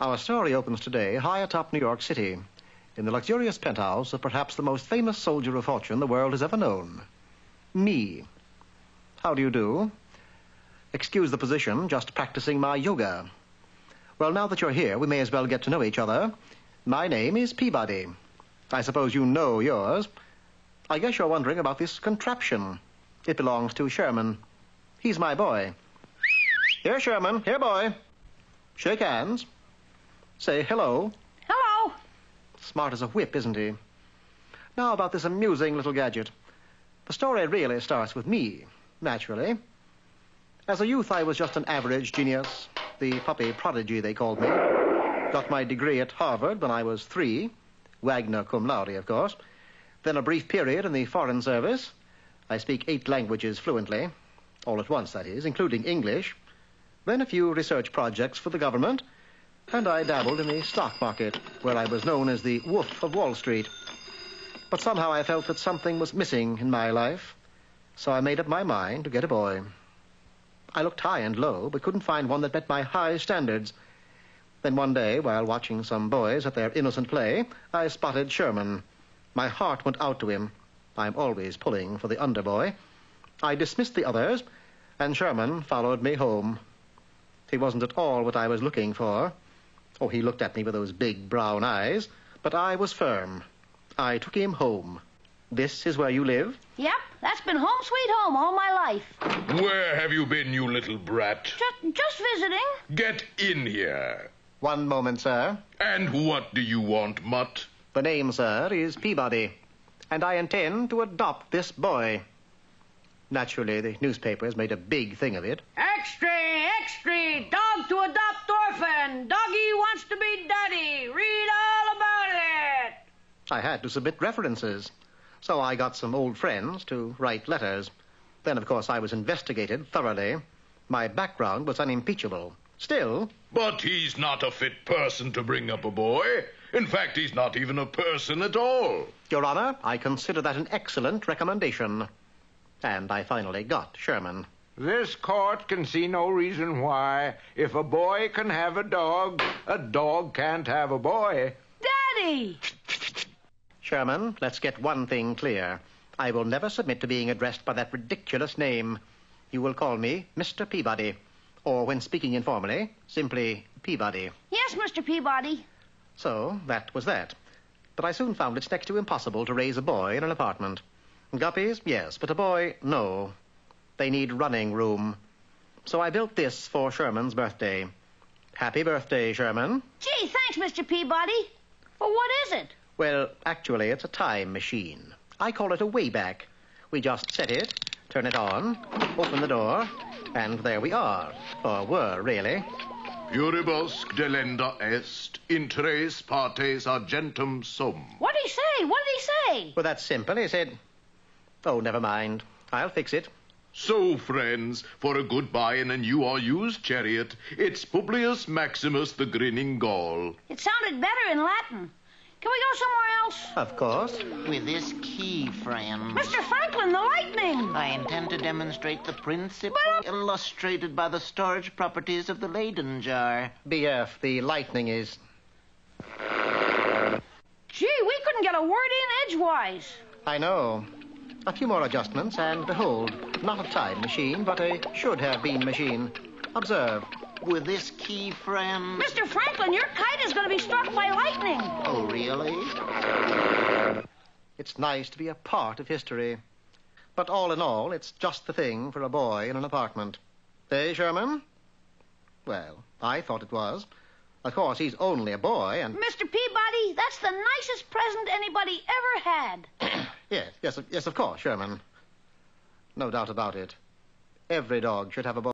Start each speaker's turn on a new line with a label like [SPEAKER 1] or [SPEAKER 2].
[SPEAKER 1] Our story opens today high atop New York City, in the luxurious penthouse of perhaps the most famous soldier of fortune the world has ever known. Me. How do you do? Excuse the position, just practicing my yoga. Well, now that you're here, we may as well get to know each other. My name is Peabody. I suppose you know yours. I guess you're wondering about this contraption. It belongs to Sherman. He's my boy. Here, Sherman. Here, boy. Shake hands. Say hello.
[SPEAKER 2] Hello.
[SPEAKER 1] Smart as a whip, isn't he? Now about this amusing little gadget. The story really starts with me, naturally. As a youth, I was just an average genius, the puppy prodigy, they called me. Got my degree at Harvard when I was 3, Wagner cum laude, of course. Then a brief period in the Foreign Service. I speak 8 languages fluently, all at once, that is, including English. Then a few research projects for the government, and I dabbled in the stock market, where I was known as the Wolf of Wall Street. But somehow I felt that something was missing in my life, so I made up my mind to get a boy. I looked high and low, but couldn't find one that met my high standards. Then one day, while watching some boys at their innocent play, I spotted Sherman. My heart went out to him. I'm always pulling for the underboy. I dismissed the others, and Sherman followed me home. He wasn't at all what I was looking for. Oh, he looked at me with those big brown eyes, but I was firm. I took him home. This is where you live?
[SPEAKER 2] Yep, that's been home sweet home all my life.
[SPEAKER 3] Where have you been, you little brat?
[SPEAKER 2] Just visiting.
[SPEAKER 3] Get in here.
[SPEAKER 1] One moment, sir.
[SPEAKER 3] And what do you want, mutt?
[SPEAKER 1] The name, sir, is Peabody, and I intend to adopt this boy. Naturally, the newspapers made a big thing of it.
[SPEAKER 2] Extra, extra, dog to adopt orphan. Doggy wants to be daddy. Read all about it.
[SPEAKER 1] I had to submit references, so I got some old friends to write letters. Then, of course, I was investigated thoroughly. My background was unimpeachable. Still...
[SPEAKER 3] But he's not a fit person to bring up a boy. In fact, he's not even a person at all.
[SPEAKER 1] Your Honor, I consider that an excellent recommendation. And I finally got Sherman.
[SPEAKER 4] This court can see no reason why, if a boy can have a dog can't have a boy.
[SPEAKER 2] Daddy!
[SPEAKER 1] Sherman, let's get one thing clear. I will never submit to being addressed by that ridiculous name. You will call me Mr. Peabody, or when speaking informally, simply Peabody.
[SPEAKER 2] Yes, Mr. Peabody.
[SPEAKER 1] So, that was that. But I soon found it's next to impossible to raise a boy in an apartment. Guppies, yes, but a boy, no. They need running room. So I built this for Sherman's birthday. Happy birthday, Sherman.
[SPEAKER 2] Gee, thanks, Mr. Peabody. Well, what is it?
[SPEAKER 1] Well, actually, it's a time machine. I call it a Wayback. We just set it, turn it on, open the door, and there we are. Or were, really.
[SPEAKER 3] Puribusque delenda est, in tres partes argentum sum.
[SPEAKER 2] What'd he say? What did he say?
[SPEAKER 1] Well, that's simple. He said... Oh, never mind. I'll fix it.
[SPEAKER 3] So, friends, for a goodbye in a new or used chariot, it's Publius Maximus the Grinning Gaul.
[SPEAKER 2] It sounded better in Latin. Can we go somewhere else?
[SPEAKER 1] Of course.
[SPEAKER 5] With this key, friend,
[SPEAKER 2] Mr. Franklin, the lightning!
[SPEAKER 5] I intend to demonstrate the principle illustrated by the storage properties of the Leyden jar.
[SPEAKER 1] BF, the lightning is...
[SPEAKER 2] Gee, we couldn't get a word in edgewise.
[SPEAKER 1] I know. A few more adjustments, and behold, not a time machine, but a should-have-been machine. Observe.
[SPEAKER 5] With this key, friend...
[SPEAKER 2] Mr. Franklin, your kite is going to be struck by lightning.
[SPEAKER 5] Oh, really?
[SPEAKER 1] It's nice to be a part of history. But all in all, it's just the thing for a boy in an apartment. Eh, Sherman? Well, I thought it was. Of course, he's only a boy, and...
[SPEAKER 2] Mr. Peabody, that's the nicest present anybody ever had.
[SPEAKER 1] Yes, of course, Sherman. No doubt about it. Every dog should have a boy.